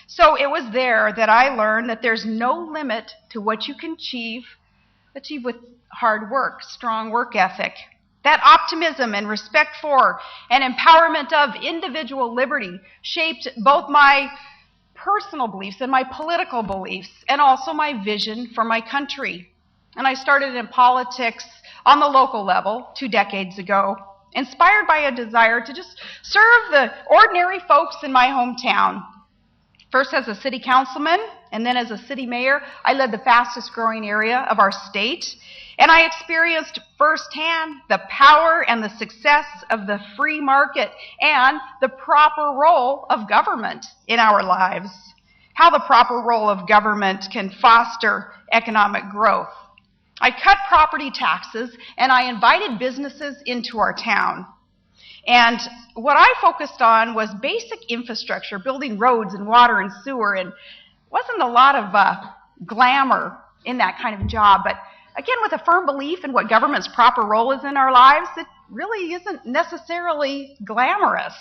So it was there that I learned that there's no limit to what you can achieve with hard work, strong work ethic. That optimism and respect for and empowerment of individual liberty shaped both my personal beliefs and my political beliefs, and also my vision for my country. And I started in politics on the local level 2 decades ago, inspired by a desire to just serve the ordinary folks in my hometown. First as a city councilman, and then as a city mayor, I led the fastest growing area of our state, and I experienced firsthand the power and the success of the free market and the proper role of government in our lives, how the proper role of government can foster economic growth. I cut property taxes, and I invited businesses into our town. And what I focused on was basic infrastructure, building roads and water and sewer, and wasn't a lot of glamour in that kind of job. But again, with a firm belief in what government's proper role is in our lives, it really isn't necessarily glamorous.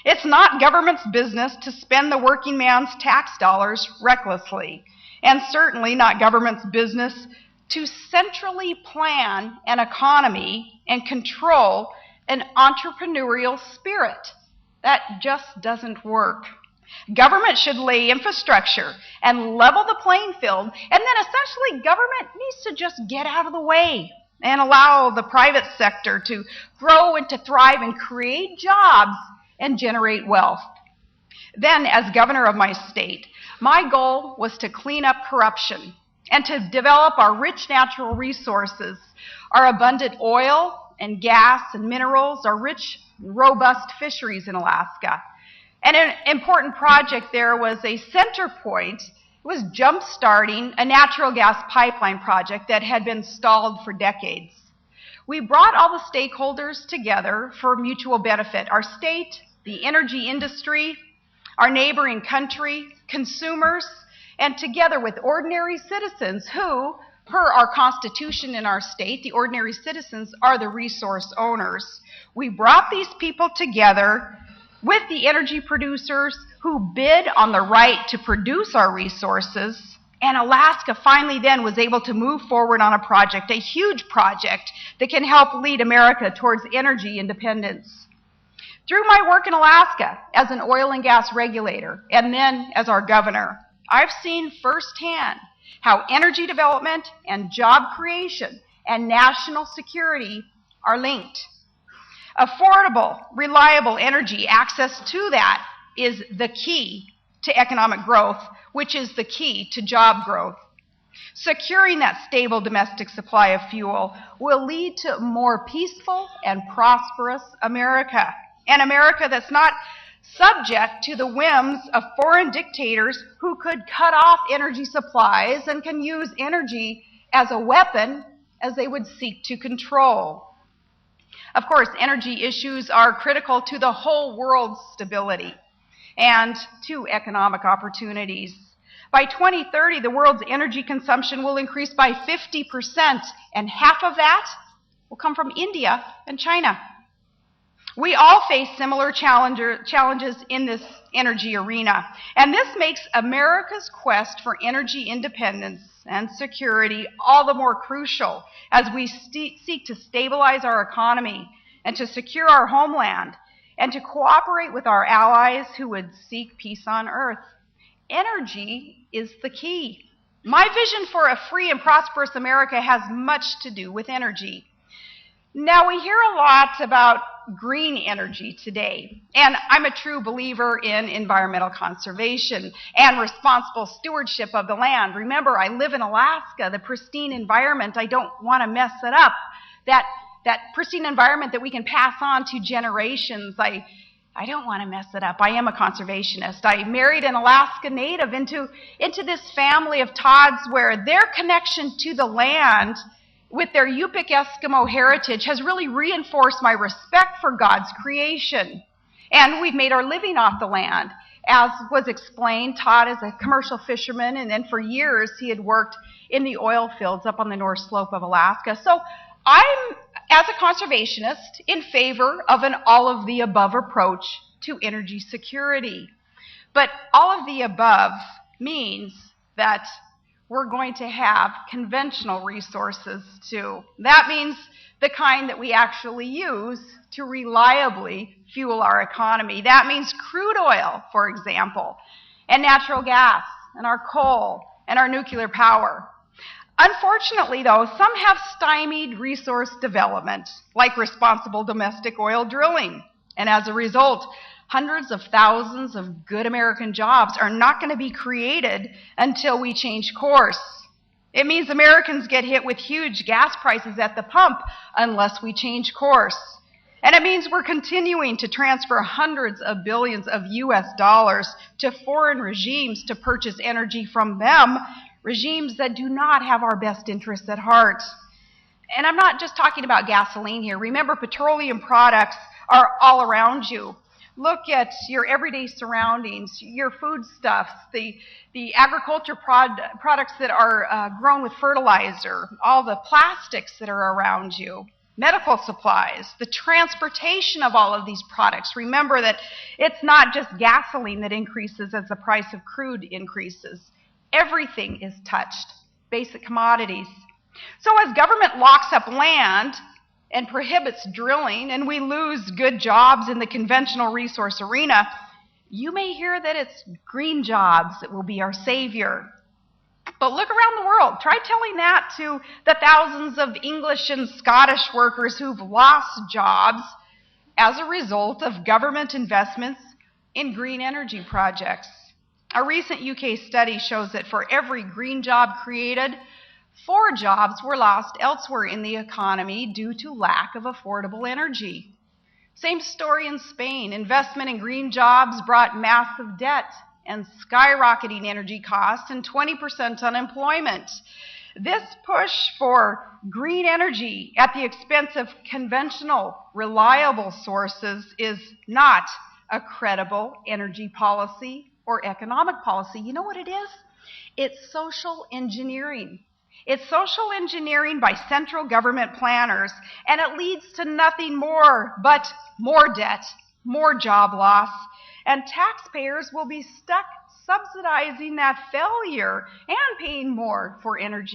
It's not government's business to spend the working man's tax dollars recklessly, and certainly not government's business to centrally plan an economy and control an entrepreneurial spirit. That just doesn't work. Government should lay infrastructure and level the playing field, and then essentially government needs to just get out of the way and allow the private sector to grow and to thrive and create jobs and generate wealth. Then, as governor of my state, my goal was to clean up corruption and to develop our rich natural resources, our abundant oil and gas and minerals, our rich, robust fisheries in Alaska. And an important project there was a center point. It was jump-starting a natural gas pipeline project that had been stalled for decades. We brought all the stakeholders together for mutual benefit: our state, the energy industry, our neighboring country, consumers, and together with ordinary citizens who, per our Constitution in our state, the ordinary citizens are the resource owners. We brought these people together with the energy producers who bid on the right to produce our resources, and Alaska finally then was able to move forward on a project, a huge project that can help lead America towards energy independence. Through my work in Alaska as an oil and gas regulator, and then as our governor, I've seen firsthand how energy development and job creation and national security are linked. Affordable, reliable energy access to that is the key to economic growth, which is the key to job growth. Securing that stable domestic supply of fuel will lead to a more peaceful and prosperous America, an America that's not subject to the whims of foreign dictators who could cut off energy supplies and can use energy as a weapon as they would seek to control. Of course, energy issues are critical to the whole world's stability and to economic opportunities. By 2030, the world's energy consumption will increase by 50%, and half of that will come from India and China. We all face similar challenges in this energy arena, and this makes America's quest for energy independence and security all the more crucial as we seek to stabilize our economy and to secure our homeland and to cooperate with our allies who would seek peace on earth. Energy is the key. My vision for a free and prosperous America has much to do with energy. Now, we hear a lot about green energy today, and I'm a true believer in environmental conservation and responsible stewardship of the land. Remember, I live in Alaska, the pristine environment. I don't want to mess it up. That pristine environment that we can pass on to generations, I don't want to mess it up. I am a conservationist. I married an Alaska native into this family of Todds where their connection to the land with their Yupik Eskimo heritage has really reinforced my respect for God's creation. And we've made our living off the land. As was explained, Todd is a commercial fisherman, and then for years he had worked in the oil fields up on the North Slope of Alaska. So I'm, as a conservationist, in favor of an all-of-the-above approach to energy security. But all of the above means that we're going to have conventional resources too. That means the kind that we actually use to reliably fuel our economy. That means crude oil, for example, and natural gas, and our coal, and our nuclear power. Unfortunately, though, some have stymied resource development, like responsible domestic oil drilling. And as a result, hundreds of thousands of good American jobs are not going to be created until we change course. It means Americans get hit with huge gas prices at the pump unless we change course. And it means we're continuing to transfer hundreds of billions of US dollars to foreign regimes to purchase energy from them, regimes that do not have our best interests at heart. And I'm not just talking about gasoline here. Remember, petroleum products are all around you. Look at your everyday surroundings, your foodstuffs, the agriculture products that are grown with fertilizer, all the plastics that are around you, medical supplies, the transportation of all of these products. Remember that it's not just gasoline that increases as the price of crude increases. Everything is touched, basic commodities. So as government locks up land and prohibits drilling, and we lose good jobs in the conventional resource arena, you may hear that it's green jobs that will be our savior. But look around the world. Try telling that to the thousands of English and Scottish workers who've lost jobs as a result of government investments in green energy projects. A recent UK study shows that for every green job created, 4 jobs were lost elsewhere in the economy due to lack of affordable energy. Same story in Spain. Investment in green jobs brought massive debt and skyrocketing energy costs and 20% unemployment. This push for green energy at the expense of conventional, reliable sources is not a credible energy policy or economic policy. You know what it is? It's social engineering. It's social engineering by central government planners, and it leads to nothing more but more debt, more job loss, and taxpayers will be stuck subsidizing that failure and paying more for energy.